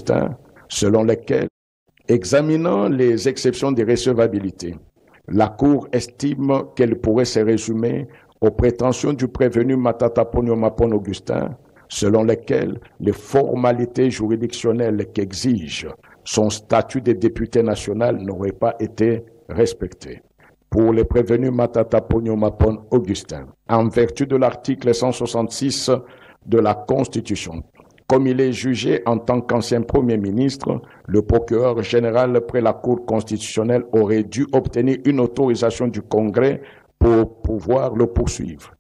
Augustin, selon lesquels, examinant les exceptions d'irrecevabilité, la Cour estime qu'elle pourrait se résumer aux prétentions du prévenu Matata Ponyo Mapon Augustin, selon lesquelles les formalités juridictionnelles qu'exige son statut de député national n'auraient pas été respectées. Pour les prévenus Matata Ponyo Mapon Augustin, en vertu de l'article 166 de la Constitution, comme il est jugé en tant qu'ancien Premier ministre, le procureur général près la Cour constitutionnelle aurait dû obtenir une autorisation du Congrès pour pouvoir le poursuivre.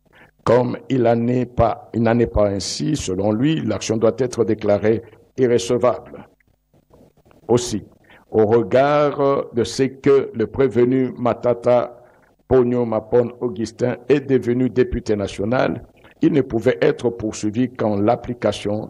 Comme il n'en est pas ainsi, selon lui, l'action doit être déclarée irrecevable. Aussi, au regard de ce que le prévenu Matata Ponyo Mapon Augustin est devenu député national, il ne pouvait être poursuivi qu'en application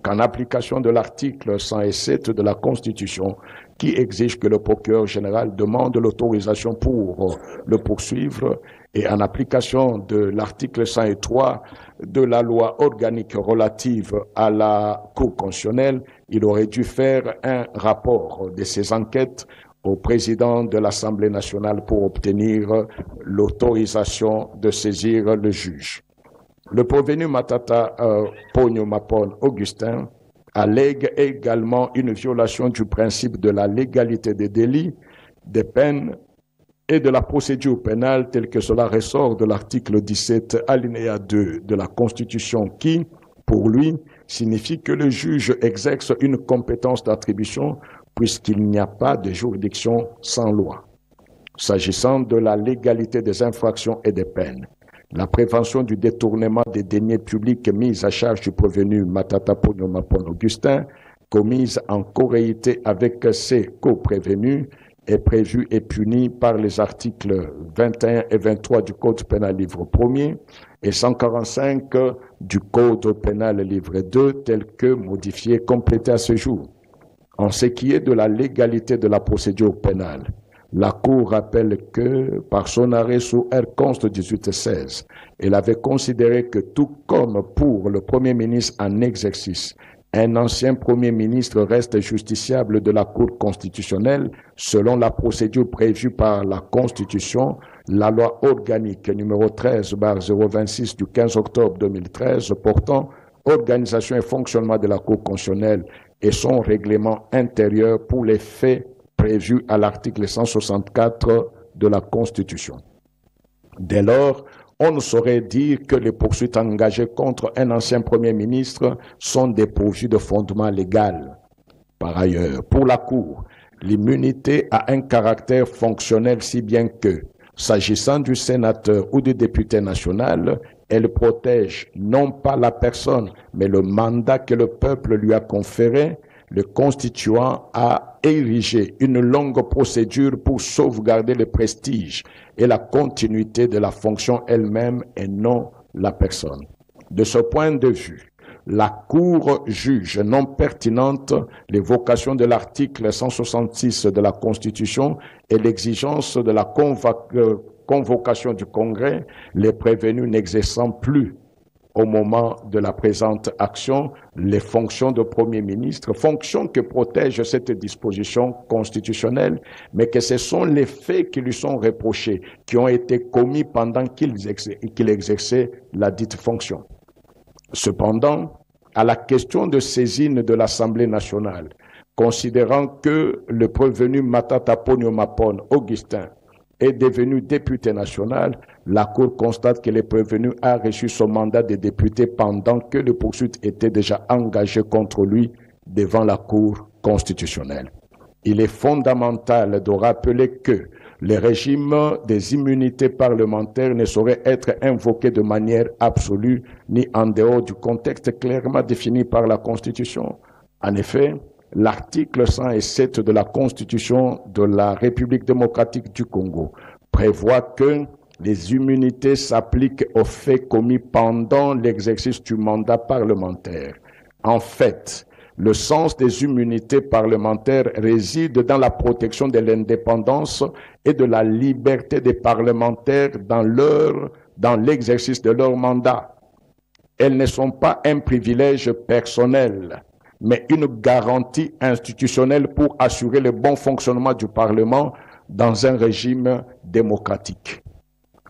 de l'article 107 de la Constitution qui exige que le procureur général demande l'autorisation pour le poursuivre et en application de l'article 103 de la loi organique relative à la Cour constitutionnelle, il aurait dû faire un rapport de ces enquêtes au président de l'Assemblée nationale pour obtenir l'autorisation de saisir le juge. Le prévenu Matata Ponyo Mapon Augustin allègue également une violation du principe de la légalité des délits, des peines et de la procédure pénale tel que cela ressort de l'article 17 alinéa 2 de la Constitution qui, pour lui, signifie que le juge exerce une compétence d'attribution puisqu'il n'y a pas de juridiction sans loi. S'agissant de la légalité des infractions et des peines, la prévention du détournement des deniers publics mise à charge du prévenu Matata Ponyo Mapon Augustin, commise en corréité avec ses co-prévenus, est prévue et punie par les articles 21 et 23 du Code pénal livre 1er et 145 du Code pénal livre 2, tel que modifié, complété à ce jour. En ce qui est de la légalité de la procédure pénale, la Cour rappelle que, par son arrêt sous R. Const. 1816, elle avait considéré que tout comme pour le Premier ministre en exercice, un ancien Premier ministre reste justiciable de la Cour constitutionnelle selon la procédure prévue par la Constitution, la loi organique numéro 13/026 du 15 octobre 2013 portant organisation et fonctionnement de la Cour constitutionnelle et son règlement intérieur pour les faits prévu à l'article 164 de la Constitution. Dès lors, on ne saurait dire que les poursuites engagées contre un ancien Premier ministre sont dépourvues de fondement légal. Par ailleurs, pour la Cour, l'immunité a un caractère fonctionnel si bien que, s'agissant du sénateur ou du député national, elle protège non pas la personne, mais le mandat que le peuple lui a conféré, le constituant a érigé une longue procédure pour sauvegarder le prestige et la continuité de la fonction elle-même et non la personne. De ce point de vue, la Cour juge non pertinente l'évocation de l'article 166 de la Constitution et l'exigence de la convocation du Congrès, les prévenus n'exerçant plus au moment de la présente action, les fonctions de Premier ministre, fonctions que protège cette disposition constitutionnelle, mais que ce sont les faits qui lui sont reprochés, qui ont été commis pendant qu'il exerçait la dite fonction. Cependant, à la question de saisine de l'Assemblée nationale, considérant que le prévenu Matata Ponyo Mapon Augustin est devenu député national, la Cour constate que le prévenu a reçu son mandat de député pendant que les poursuites étaient déjà engagées contre lui devant la Cour constitutionnelle. Il est fondamental de rappeler que le régime des immunités parlementaires ne saurait être invoqué de manière absolue ni en dehors du contexte clairement défini par la Constitution. En effet, l'article 107 de la Constitution de la République démocratique du Congo prévoit que les immunités s'appliquent aux faits commis pendant l'exercice du mandat parlementaire. En fait, le sens des immunités parlementaires réside dans la protection de l'indépendance et de la liberté des parlementaires dans l'exercice de leur mandat. Elles ne sont pas un privilège personnel, mais une garantie institutionnelle pour assurer le bon fonctionnement du Parlement dans un régime démocratique.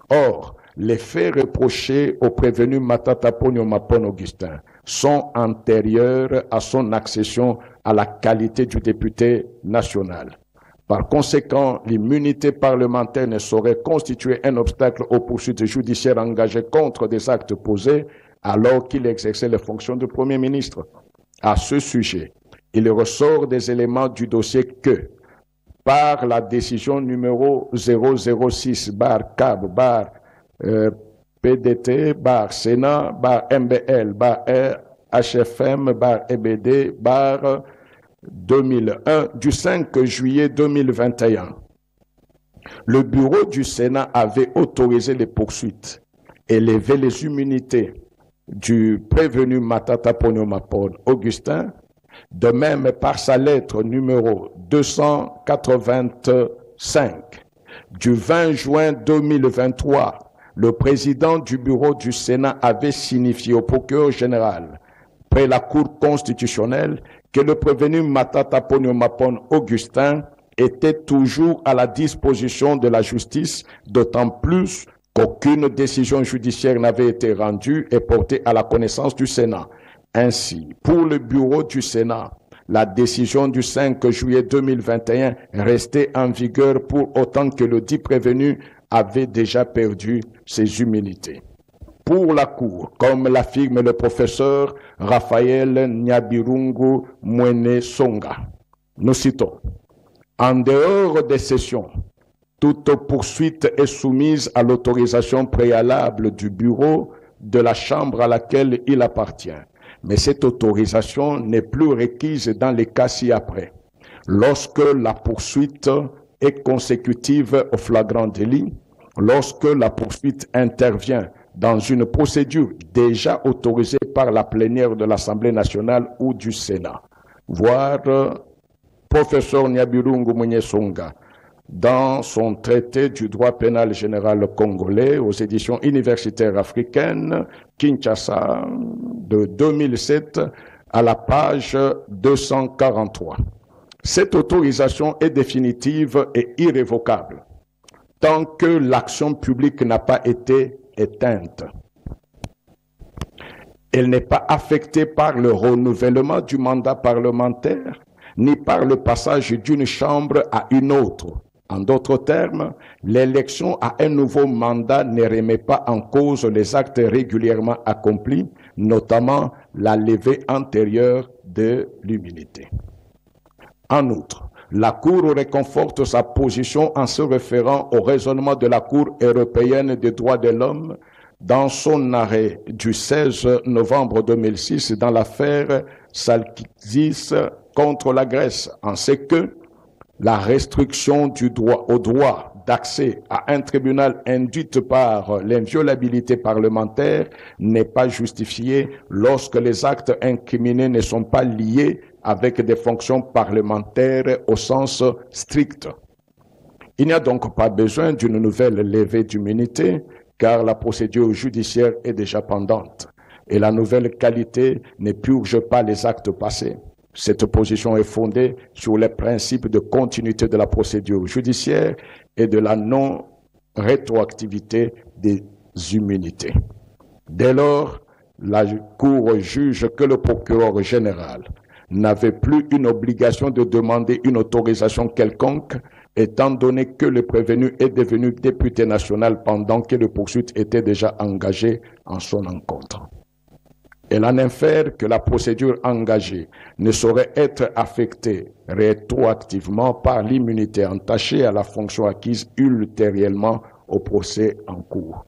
Or, les faits reprochés au prévenu Matata Ponyo Mapon Augustin sont antérieurs à son accession à la qualité du député national. Par conséquent, l'immunité parlementaire ne saurait constituer un obstacle aux poursuites judiciaires engagées contre des actes posés alors qu'il exerçait les fonctions de Premier ministre. À ce sujet, il ressort des éléments du dossier que, par la décision numéro 006-CAB-PDT-Sénat-EBD-2001 du 5 juillet 2021, le bureau du Sénat avait autorisé les poursuites et levé les immunités du prévenu Matata Ponyo Mapon Augustin. De même, par sa lettre numéro 285 du 20 juin 2023, le président du bureau du Sénat avait signifié au procureur général, près la Cour constitutionnelle, que le prévenu Matata Ponyo Mapon Augustin était toujours à la disposition de la justice, d'autant plus qu'aucune décision judiciaire n'avait été rendue et portée à la connaissance du Sénat. Ainsi, pour le bureau du Sénat, la décision du 5 juillet 2021 restait en vigueur pour autant que le dit prévenu avait déjà perdu ses immunités. Pour la Cour, comme l'affirme le professeur Raphaël Nyabirungu Mwene Songa, nous citons, « En dehors des sessions, toute poursuite est soumise à l'autorisation préalable du bureau de la chambre à laquelle il appartient. Mais cette autorisation n'est plus requise dans les cas ci-après. Lorsque la poursuite est consécutive au flagrant délit, lorsque la poursuite intervient dans une procédure déjà autorisée par la plénière de l'Assemblée nationale ou du Sénat. » Voir professeur Nyabirungu Mwene Songa dans son traité du droit pénal général congolais aux éditions universitaires africaines, Kinshasa, de 2007, à la page 243. Cette autorisation est définitive et irrévocable tant que l'action publique n'a pas été éteinte. Elle n'est pas affectée par le renouvellement du mandat parlementaire, ni par le passage d'une chambre à une autre. En d'autres termes, l'élection à un nouveau mandat ne remet pas en cause les actes régulièrement accomplis, notamment la levée antérieure de l'immunité. En outre, la Cour réconforte sa position en se référant au raisonnement de la Cour européenne des droits de l'homme dans son arrêt du 16 novembre 2006 dans l'affaire Salkidis contre la Grèce, en ce que la restriction du droit au droit d'accès à un tribunal induite par l'inviolabilité parlementaire n'est pas justifiée lorsque les actes incriminés ne sont pas liés avec des fonctions parlementaires au sens strict. Il n'y a donc pas besoin d'une nouvelle levée d'immunité car la procédure judiciaire est déjà pendante et la nouvelle qualité ne purge pas les actes passés. Cette position est fondée sur les principes de continuité de la procédure judiciaire et de la non-rétroactivité des immunités. Dès lors, la Cour juge que le procureur général n'avait plus une obligation de demander une autorisation quelconque, étant donné que le prévenu est devenu député national pendant que les poursuites étaient déjà engagées en son encontre. Elle en infère que la procédure engagée ne saurait être affectée rétroactivement par l'immunité entachée à la fonction acquise ultérieurement au procès en cours.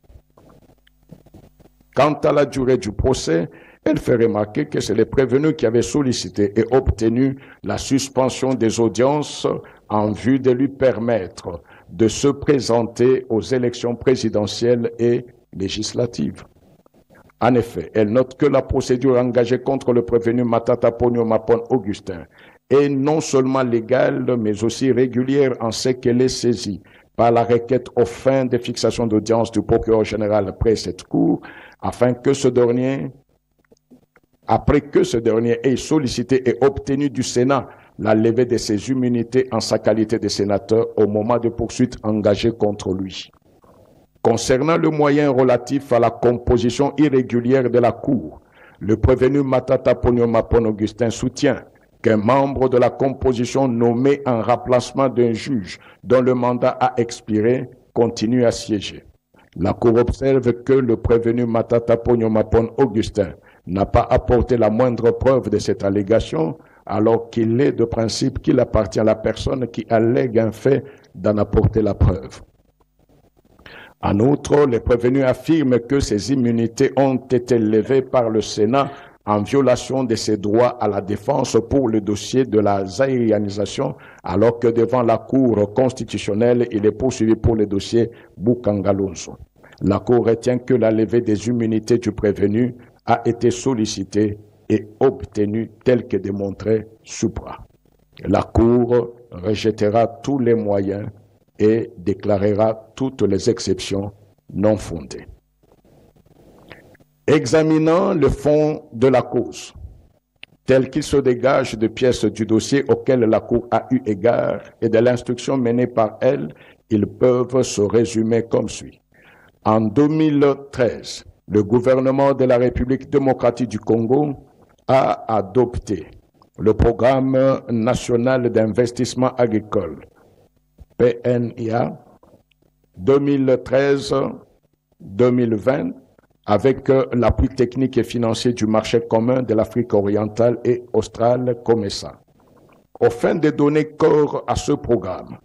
Quant à la durée du procès, elle fait remarquer que c'est le prévenu qui avait sollicité et obtenu la suspension des audiences en vue de lui permettre de se présenter aux élections présidentielles et législatives. En effet, elle note que la procédure engagée contre le prévenu Matata Ponyo Mapon Augustin est non seulement légale, mais aussi régulière en ce qu'elle est saisie par la requête aux fins de fixation d'audience du procureur général après cette cour, afin que ce dernier après que ce dernier ait sollicité et obtenu du Sénat la levée de ses immunités en sa qualité de sénateur au moment de poursuites engagées contre lui. Concernant le moyen relatif à la composition irrégulière de la Cour, le prévenu Matata Ponyo Mapon Augustin soutient qu'un membre de la composition nommé en remplacement d'un juge dont le mandat a expiré continue à siéger. La Cour observe que le prévenu Matata Ponyo Mapon Augustin n'a pas apporté la moindre preuve de cette allégation, alors qu'il est de principe qu'il appartient à la personne qui allègue un fait d'en apporter la preuve. En outre, les prévenus affirment que ces immunités ont été levées par le Sénat en violation de ses droits à la défense pour le dossier de la zaïrianisation, alors que devant la Cour constitutionnelle, il est poursuivi pour le dossier Bukanga Lonzo. La Cour retient que la levée des immunités du prévenu a été sollicitée et obtenue telle que démontrée supra. La Cour rejettera tous les moyens et déclarera toutes les exceptions non fondées. Examinant le fond de la cause, tel qu'il se dégage de pièces du dossier auquel la Cour a eu égard et de l'instruction menée par elle, ils peuvent se résumer comme suit. En 2013, le gouvernement de la République démocratique du Congo a adopté le Programme national d'investissement agricole, PNIA, 2013-2020, avec l'appui technique et financier du marché commun de l'Afrique orientale et australe, COMESA. Aux fins de donner corps à ce programme,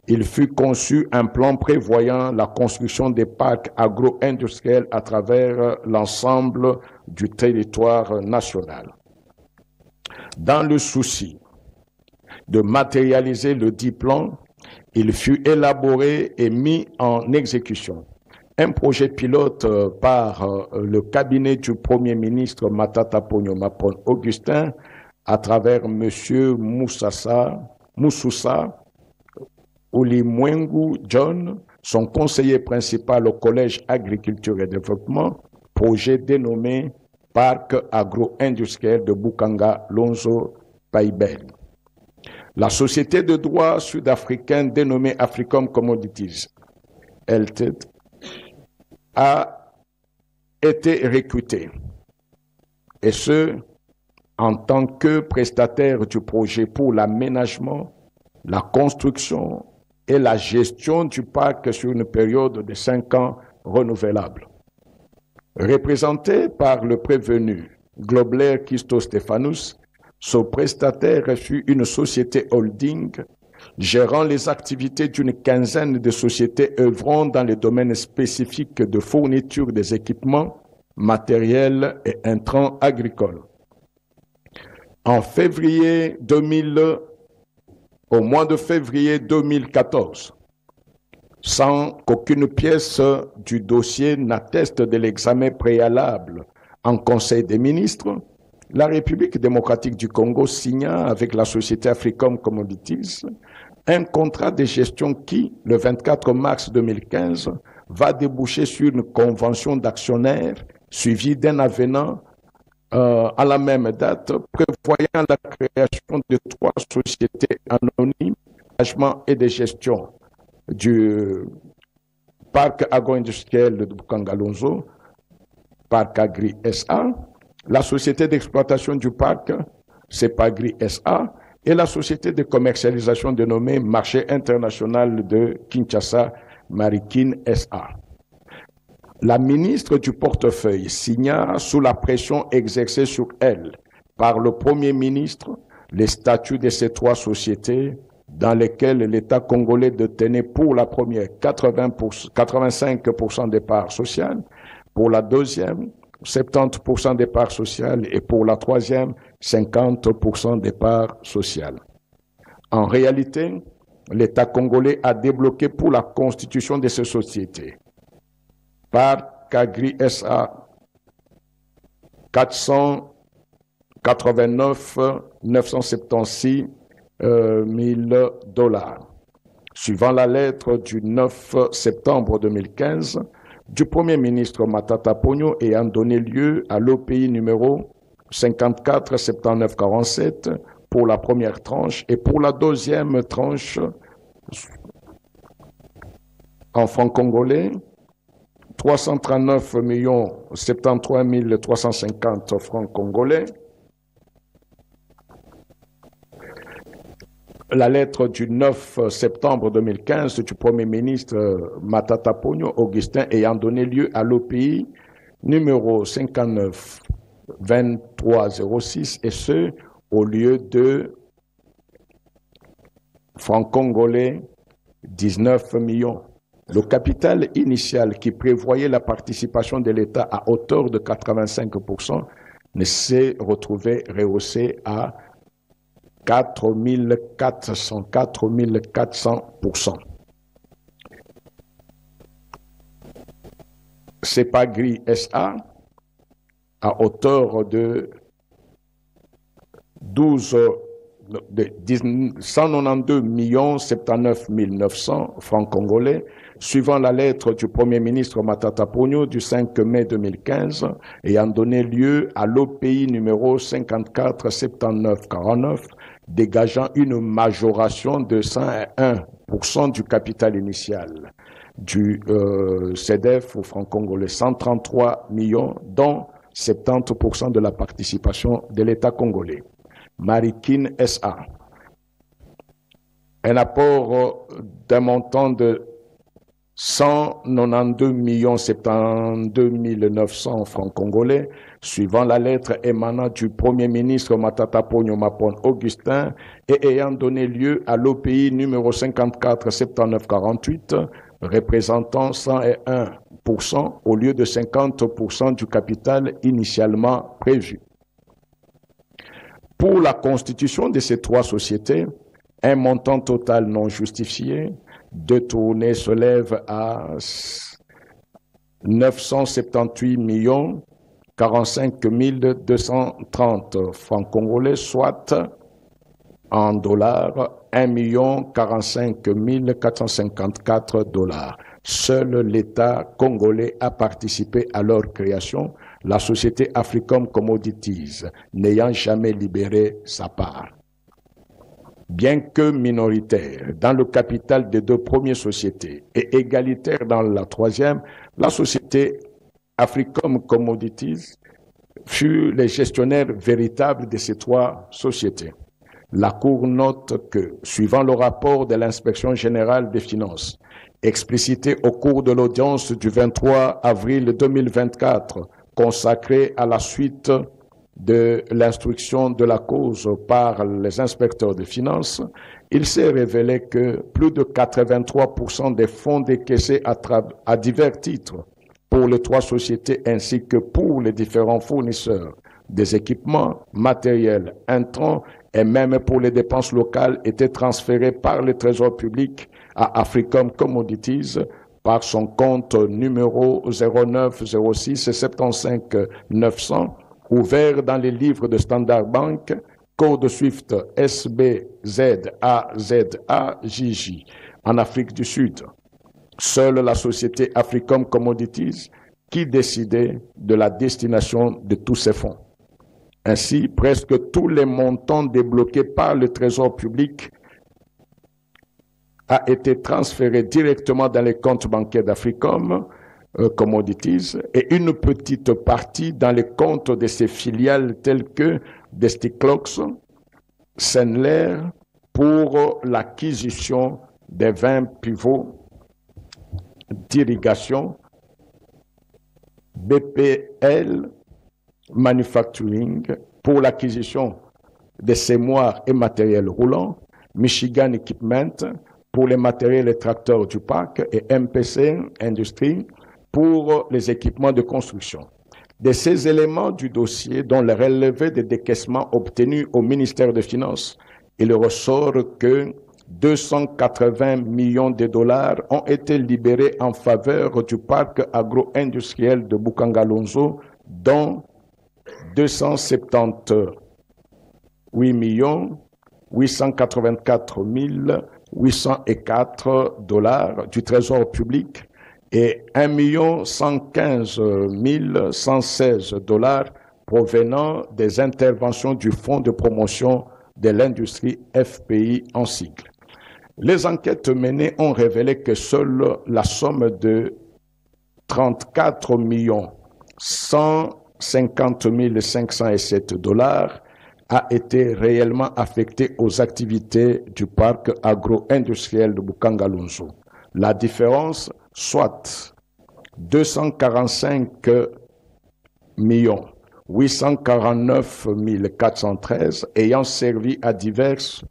il fut conçu un plan prévoyant la construction des parcs agro-industriels à travers l'ensemble du territoire national. Dans le souci de matérialiser le dit plan, il fut élaboré et mis en exécution un projet pilote par le cabinet du Premier ministre Matata Ponyo Mapon Augustin à travers M. Moussoussa Ulimwengu John, son conseiller principal au Collège Agriculture et Développement, projet dénommé Parc agro-industriel de Bukanga Lonzo Paibel. La société de droit sud-africaine dénommée Africom Commodities Ltd a été recrutée, et ce, en tant que prestataire du projet pour l'aménagement, la construction et la gestion du parc sur une période de 5 ans renouvelable. Représenté par le prévenu Globler Christo Stéphanus, ce prestataire fut une société holding gérant les activités d'une quinzaine de sociétés œuvrant dans les domaines spécifiques de fourniture des équipements, matériels et intrants agricoles. Au mois de février 2014, sans qu'aucune pièce du dossier n'atteste de l'examen préalable en Conseil des ministres, la République démocratique du Congo signa avec la société Africom Commodities un contrat de gestion qui, le 24 mars 2015, va déboucher sur une convention d'actionnaires suivie d'un avenant à la même date, prévoyant la création de 3 sociétés anonymes d'aménagement et de gestion du parc agro-industriel de Bukanga Lonzo, Parc Agri SA, la société d'exploitation du parc, CEPAGRI SA, et la société de commercialisation dénommée Marché international de Kinshasa, Marikin SA. La ministre du portefeuille signa sous la pression exercée sur elle par le Premier ministre les statuts de ces 3 sociétés dans lesquelles l'État congolais détenait pour la première 85% des parts sociales, pour la deuxième 70% des parts sociales et pour la troisième 50% des parts sociales. En réalité, l'État congolais a débloqué pour la constitution de ces sociétés Parc Agri SA 489 976 000 $, suivant la lettre du 9 septembre 2015 du Premier ministre Matata Ponyo ayant donné lieu à l'OPI numéro 54 79 47 pour la première tranche, et pour la deuxième tranche en francs congolais, 339 73 350 francs congolais. La lettre du 9 septembre 2015 du Premier ministre Matata Ponyo Augustin ayant donné lieu à l'OPI numéro 59 2306, et ce, au lieu de francs congolais 19 millions. Le capital initial qui prévoyait la participation de l'État à hauteur de 85% ne s'est retrouvé rehaussé à 4400%. CEPAGRI SA, à hauteur de 192 79 900 francs congolais, suivant la lettre du Premier ministre Matata Ponyo du 5 mai 2015, ayant donné lieu à l'OPI numéro 54 79 49, dégageant une majoration de 101% du capital initial du CEDEF au franc congolais, 133 millions, dont 70% de la participation de l'État congolais. Marikin SA, un apport d'un montant de 192 72 900 francs congolais, suivant la lettre émanant du Premier ministre Matata Ponyo Mapon Augustin et ayant donné lieu à l'OPI numéro 54 79 48, représentant 101% au lieu de 50% du capital initialement prévu. Pour la constitution de ces trois sociétés, un montant total non justifié détourné se lève à 978 45 230 francs congolais, soit en dollars 1 45 454 dollars. Seul l'État congolais a participé à leur création, la société Africom Commodities n'ayant jamais libéré sa part. Bien que minoritaire dans le capital des deux premières sociétés et égalitaire dans la troisième, la société Africom Commodities fut les gestionnaires véritables de ces trois sociétés. La Cour note que, suivant le rapport de l'Inspection générale des finances, explicité au cours de l'audience du 23 avril 2024, consacrée à la suite de l'instruction de la cause par les inspecteurs des finances, il s'est révélé que plus de 83% des fonds décaissés à divers titres pour les trois sociétés ainsi que pour les différents fournisseurs des équipements, matériels, intrants et même pour les dépenses locales étaient transférés par le Trésor public à Africom Commodities par son compte numéro 09 06 75 900 ouvert dans les livres de Standard Bank, code Swift SBZAZAJJ en Afrique du Sud. Seule la société Africom Commodities qui décidait de la destination de tous ces fonds. Ainsi, presque tous les montants débloqués par le Trésor public a été transféré directement dans les comptes bancaires d'Africom Commodities et une petite partie dans les comptes de ses filiales telles que Desticlox, Senler pour l'acquisition des 20 pivots d'irrigation, BPL Manufacturing pour l'acquisition des semoirs et matériels roulants, Michigan Equipment pour les matériels et tracteurs du parc et MPC Industries pour les équipements de construction. De ces éléments du dossier, dont le relevé des décaissements obtenus au ministère des Finances, il ressort que 280 millions de dollars ont été libérés en faveur du parc agro-industriel de Bukangalonzo, dont 278 884 804 dollars du Trésor public et 1 115 116 dollars provenant des interventions du Fonds de promotion de l'industrie FPI en sigle. Les enquêtes menées ont révélé que seule la somme de 34 150 507 $ a été réellement affectée aux activités du parc agro-industriel de Bukangalunzu. La différence, soit 245 849 413, ayant servi à diverses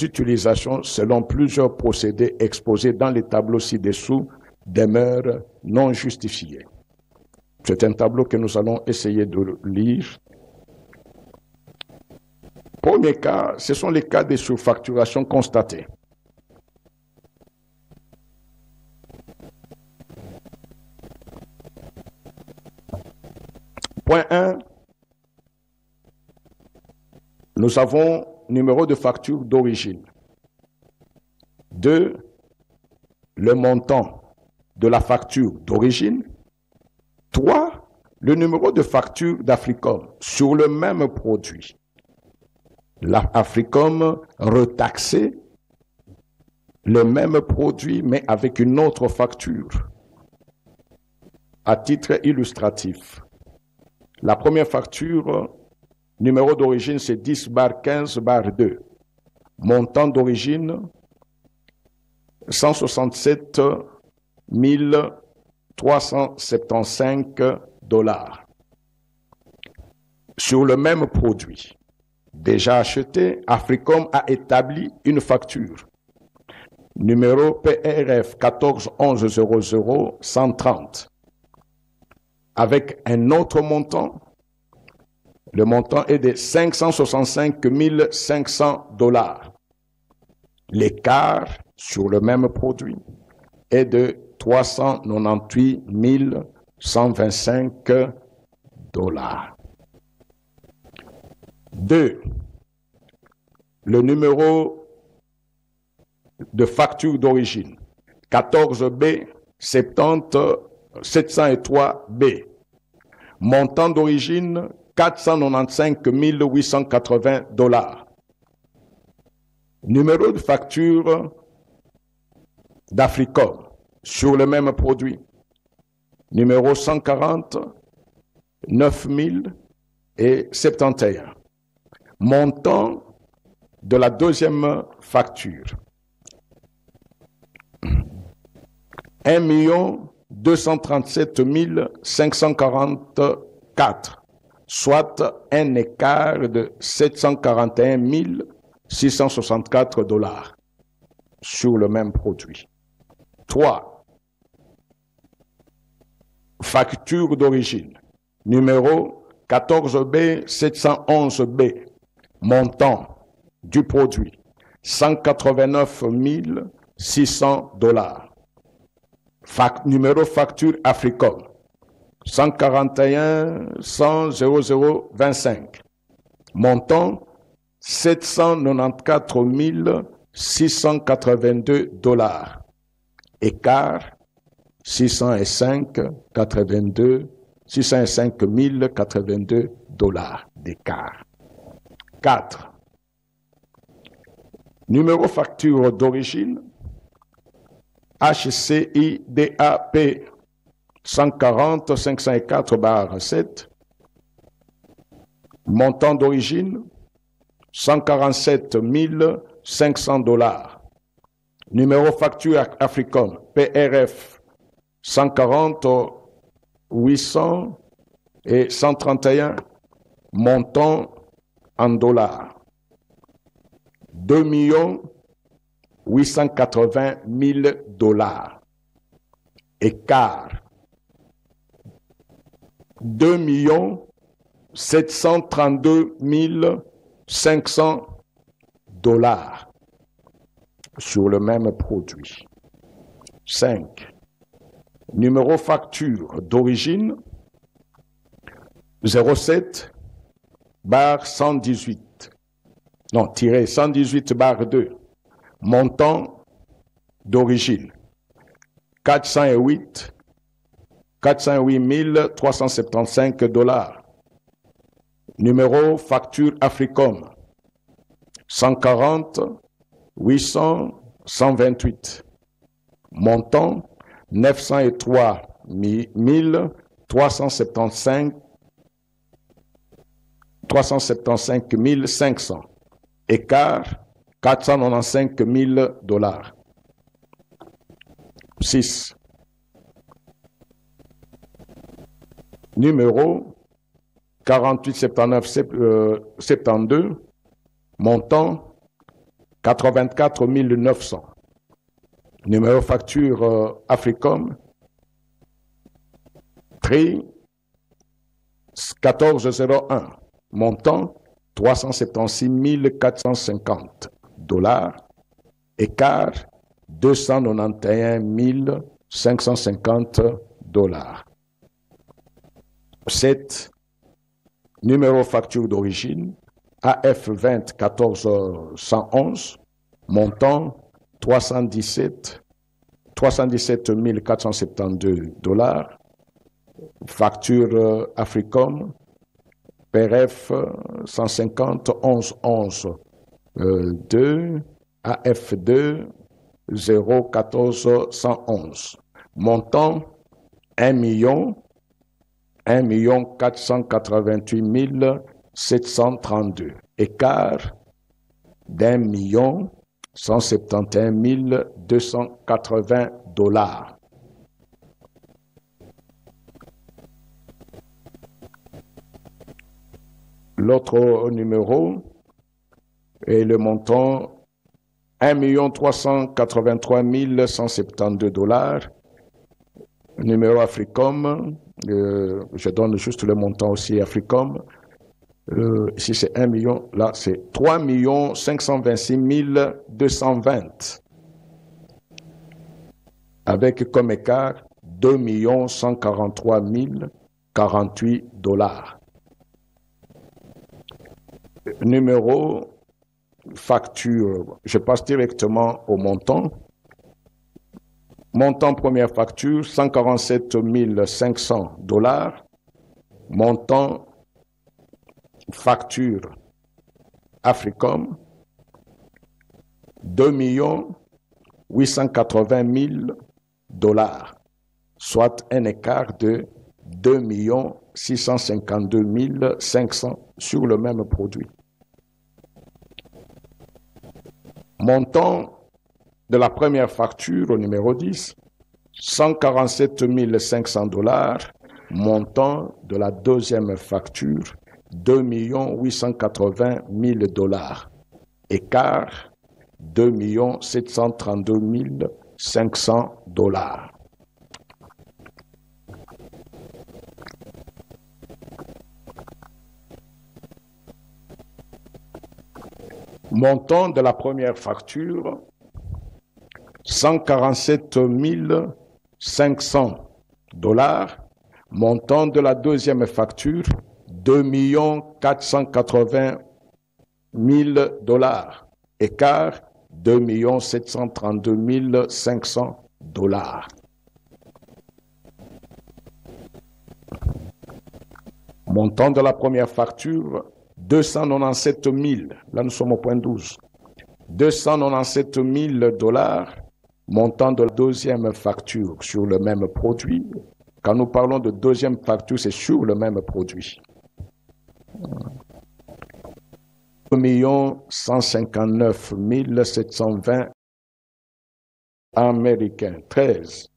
utilisations selon plusieurs procédés exposés dans les tableaux ci-dessous, demeurent non justifiés. C'est un tableau que nous allons essayer de lire. Premier cas, ce sont les cas de surfacturation constatées. Point 1, nous avons numéro de facture d'origine. 2, le montant de la facture d'origine. 3, le numéro de facture d'Africom sur le même produit. L'Africom retaxé, le même produit mais avec une autre facture. À titre illustratif, la première facture, numéro d'origine, c'est 10/15/2. Montant d'origine, 167 375 $. Sur le même produit, déjà acheté, Africom a établi une facture. Numéro PRF 14 11 00 130. Avec un autre montant, le montant est de 565 500 $. L'écart sur le même produit est de 398 125 $. 2. Le numéro de facture d'origine 14B 70 703B. Montant d'origine 495 880 $. Numéro de facture d'Africom sur le même produit. Numéro 140 9071. Montant de la deuxième facture 1 237 544, soit un écart de 741 664 $ sur le même produit. 3. Facture d'origine. Numéro 14B 711B. Montant du produit 189 600 $. Numéro facture Africom 141 100 0025. Montant 794 682 $. Écart 605 082 $ d'écart. 4. Numéro facture d'origine HCIDAP 140 504/7. Montant d'origine 147 500 $. Numéro facture Africom PRF 140 800 et 131. Montant en dollars 2 880 000 $. Écart 2 732 500 $ sur le même produit. 5. Numéro facture d'origine 07/118. Non, tiré 118/2. Montant d'origine 408 375 $. Numéro facture Africom 140 800 128. Montant 903 375 500. Écart 495 000 $. 6. Numéro 48 79 72. Montant 84 900. Numéro facture Africom 1401. Montant 376 450 $. Écart 291 550 $. 7. Numéro facture d'origine AF20 1411. Montant 317 472 $. Facture Africom PRF 150 11 11 2 AF2 014 111. Montant 1 488 732. Écart d'1 171 280 $. L'autre numéro est le montant 1 383 172 $. Numéro Africom, je donne juste le montant aussi Africom. Ici c'est 1 million, là c'est 3 526 220. Avec comme écart 2 143 048 $. Numéro facture, je passe directement au montant. Montant première facture 147 500 $. Montant facture Africom 2 880 000 $, soit un écart de 2 652 500 sur le même produit. Montant de la première facture au numéro 10, 147 500 $. Montant de la deuxième facture, 2 880 000 $. Écart, 2 732 500 $. Montant de la première facture, 147 500 $. Montant de la deuxième facture, 2 480 000 $. Écart, 2 732 500 $. Montant de la première facture, 297 000. Là, nous sommes au point 12. 297 000 $. Montant de la deuxième facture sur le même produit. Quand nous parlons de deuxième facture, c'est sur le même produit. 2 159 720 américains. 13.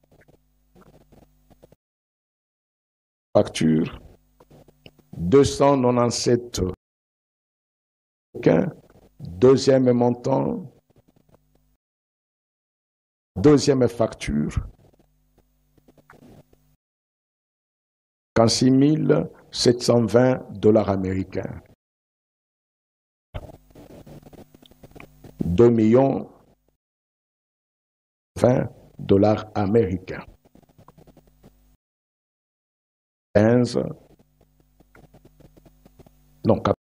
Facture 297 américains. Deuxième montant. Deuxième facture. 56 720 $ américains. 2 20 $ américains. 15. Non, 4.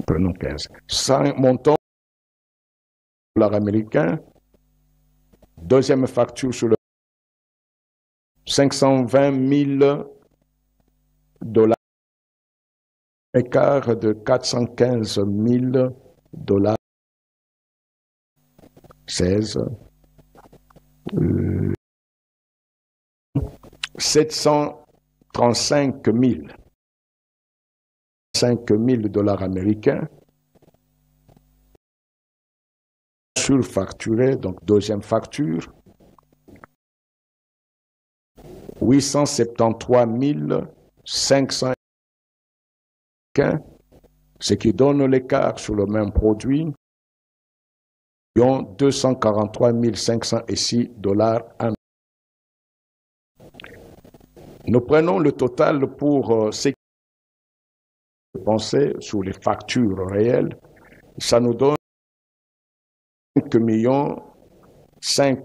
Prenons 15. 5 montants $ américains. Deuxième facture sur le 520 000 dollars, écart de 415 000 dollars, 16, 735 000, 5 000 dollars américains, surfacturé, donc deuxième facture, 873 500, ce qui donne l'écart sur le même produit, 243 506 dollars américains. Nous prenons le total pour ce qui est dépensé sur les factures réelles, ça nous donne 5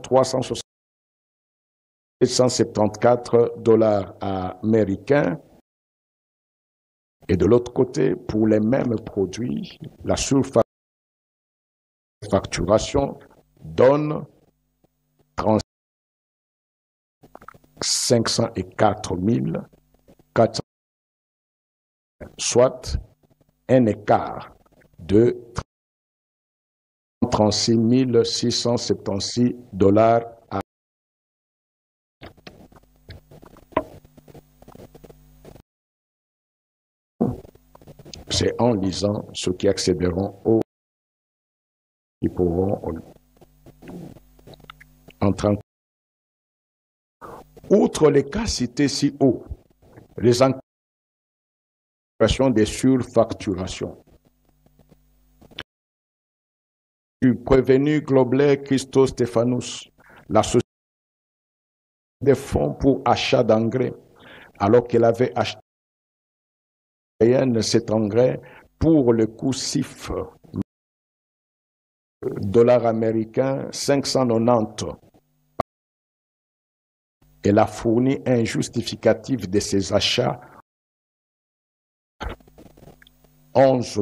374 dollars américains. Et de l'autre côté, pour les mêmes produits, la surfacturation donne 504 400, soit un écart de 36 676 dollars. C'est en lisant ceux qui accéderont au qui pourront entrer en. Outre les cas cités si haut, les enquêtes des surfacturations du prévenu Globlet Christos Stéphanous, la société des fonds pour achat d'engrais, alors qu'elle avait acheté cet engrais pour le coût CIF dollars américains 590. Elle a fourni un justificatif de ses achats 11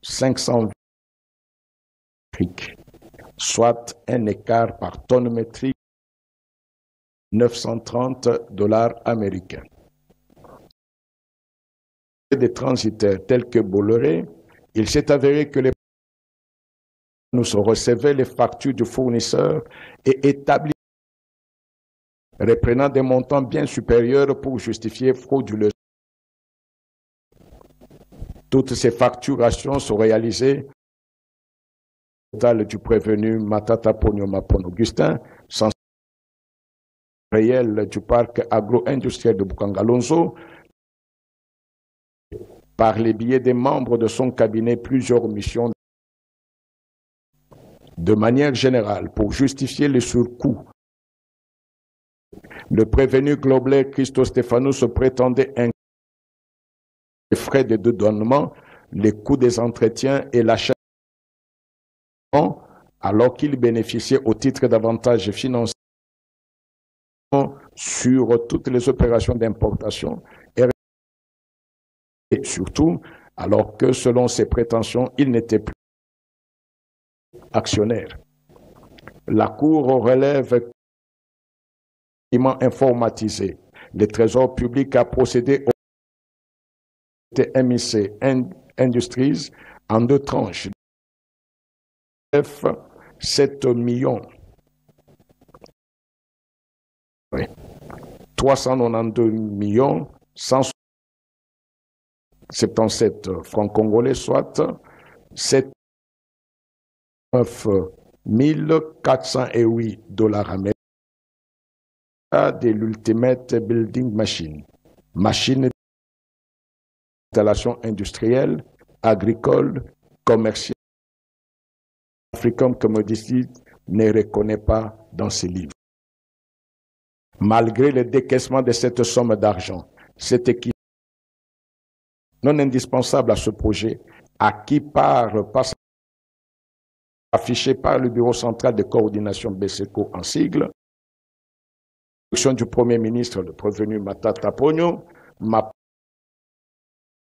520, soit un écart par tonne métrique 930 dollars américains. Des transitaires tels que Bolloré, il s'est avéré que les nous recevaient les factures du fournisseur et établissaient reprenant des montants bien supérieurs pour justifier frauduleusement. Toutes ces facturations sont réalisées au total du prévenu Matata Ponyo Mapon Augustin, sans réel du parc agro-industriel de Bukangalonzo, par les billets des membres de son cabinet plusieurs missions. De manière générale, pour justifier les surcoûts, le prévenu Globlet Christos Stéphanous se prétendait inclure les frais de dédouanement, les coûts des entretiens et l'achat, alors qu'il bénéficiait au titre d'avantages financiers sur toutes les opérations d'importation et surtout alors que selon ses prétentions, il n'était plus actionnaire. La Cour relève informatisé. Le Trésor public a procédé au MIC Industries en deux tranches. 7 millions 392 millions 177 francs congolais, soit 7 408 dollars américains de l'Ultimate Building Machine, machine d'installation industrielle, agricole, commerciale. African Commodities ne reconnaît pas dans ses livres. Malgré le décaissement de cette somme d'argent, cet équipement non indispensable à ce projet, acquis affiché par le Bureau central de coordination BCECO en sigle, du Premier ministre, le prévenu Matata Ponyo, n'a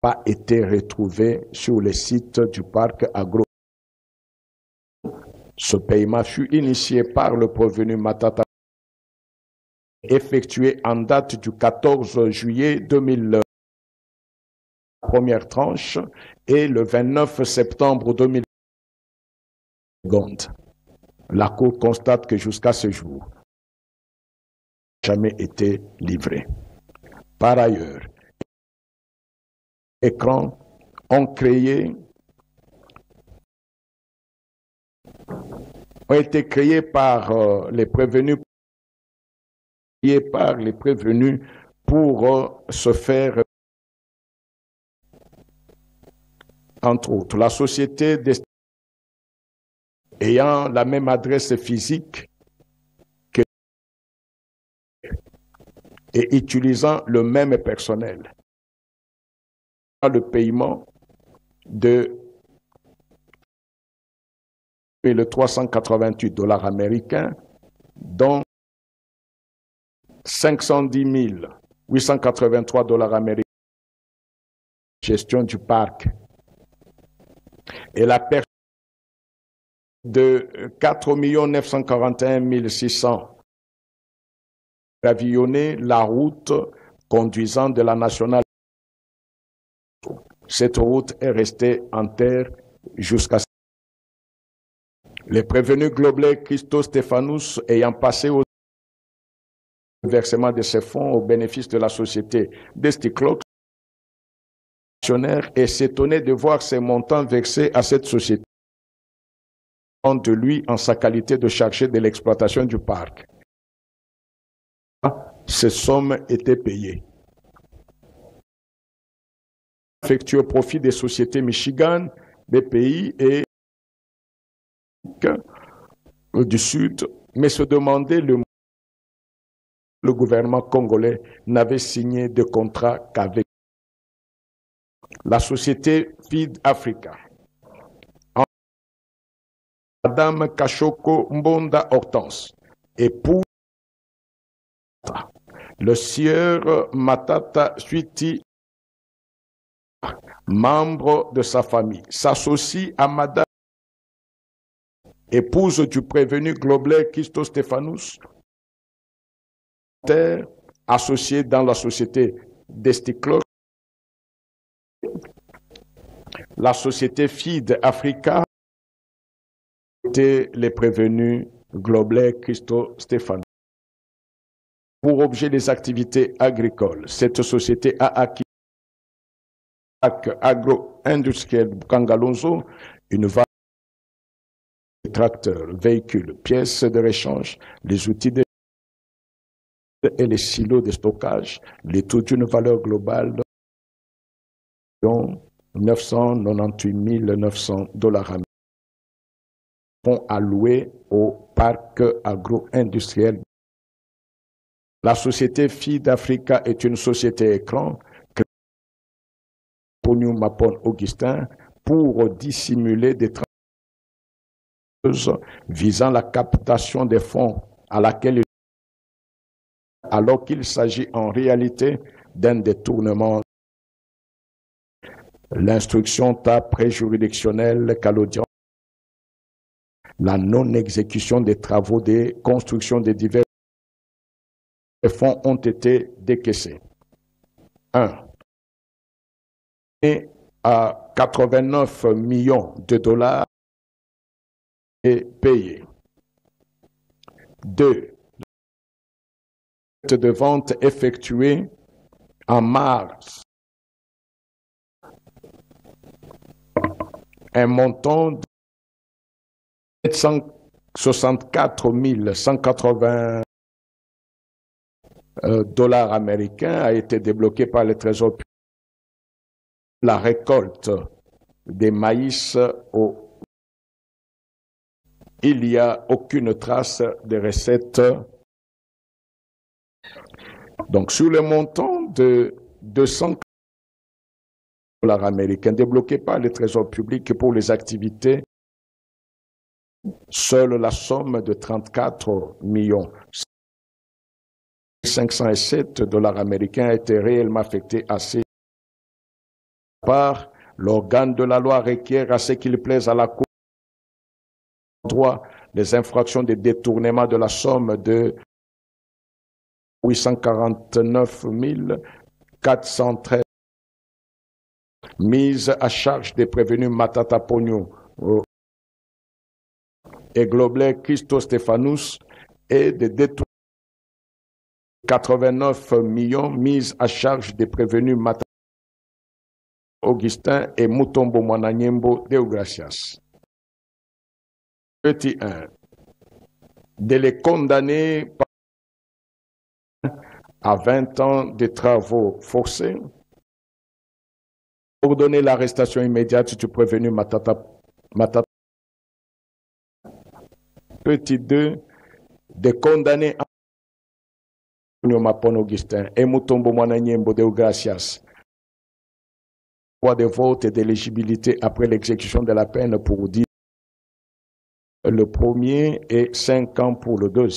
pas été retrouvé sur le site du parc agro. Ce paiement fut initié par le prévenu Matata effectué en date du 14 juillet 2000, première tranche, et le 29 septembre 2000. La Cour constate que jusqu'à ce jour, jamais été livré. Par ailleurs, les écrans ont été créés par les prévenus pour se faire, entre autres, la société ayant la même adresse physique que et utilisant le même personnel. Le paiement de le 388 $ américains, dont 510 883 $ américains gestion du parc, et la perte de 4 941 600 gravillonner la route conduisant de la nationale. Cette route est restée en terre jusqu'à les prévenus Globlet Christo Stéphanous ayant passé au versement de ces fonds au bénéfice de la société Desticlox et s'étonner de voir ces montants versés à cette société de lui en sa qualité de chargé de l'exploitation du parc. Ces sommes étaient payées. Effectué au profit des sociétés Michigan, BPI et du Sud, mais se demandait le gouvernement congolais n'avait signé de contrat qu'avec la société Feed Africa. Madame Kachoko Mbonda Hortense, épouse le sieur Matata Suiti, membre de sa famille, s'associe à Madame, épouse du prévenu Globlet Christo Stéphanous, associée dans la société Desticlox, la société Feed Africa était les prévenus Globlet Christo Stéphanous. Pour objet des activités agricoles, cette société a acquis agro-industriel Kangalonzo une valeur de tracteurs, véhicules, pièces de rechange, les outils et les silos de stockage, le tout d'une valeur globale de 998 900 $ américains sont alloués au parc agro-industriel. La société Feed Africa est une société écran créée par Mapon Augustin pour dissimuler des transactions visant la captation des fonds à laquelle, alors qu'il s'agit en réalité d'un détournement. L'instruction préjuridictionnelle qu'à l'audience, la non-exécution des travaux de construction des divers fonds ont été décaissés. 1. Et à 89 millions de $ est payé. 2. De vente effectuée en mars, un montant de 764 180 $ américains a été débloqué par le Trésor public. La récolte des maïs il n'y a aucune trace de recettes. Donc, sur le montant de 200 $ américains débloqués par le Trésor public pour les activités, seule la somme de 34 507 $ américains a été réellement affectée à ces par l'organe de la loi requiert à ce qu'il plaise à la Cour droit les infractions de détournement de la somme de 849 413 mise à charge des prévenus Matata Pogno et Globlet Christo Stéphanous et de détournements 89 millions mise à charge des prévenus Matata Augustin et Mutombo Mwananyembo Deogracias. Petit 1. De les condamner à 20 ans de travaux forcés. Ordonner l'arrestation immédiate du prévenu Matata. Petit 2. De condamner Mapon Augustin et Mutombo Mwananyembo Deogracias. Droit de vote et d'éligibilité après l'exécution de la peine pour 10 le premier et 5 ans pour le deuxième.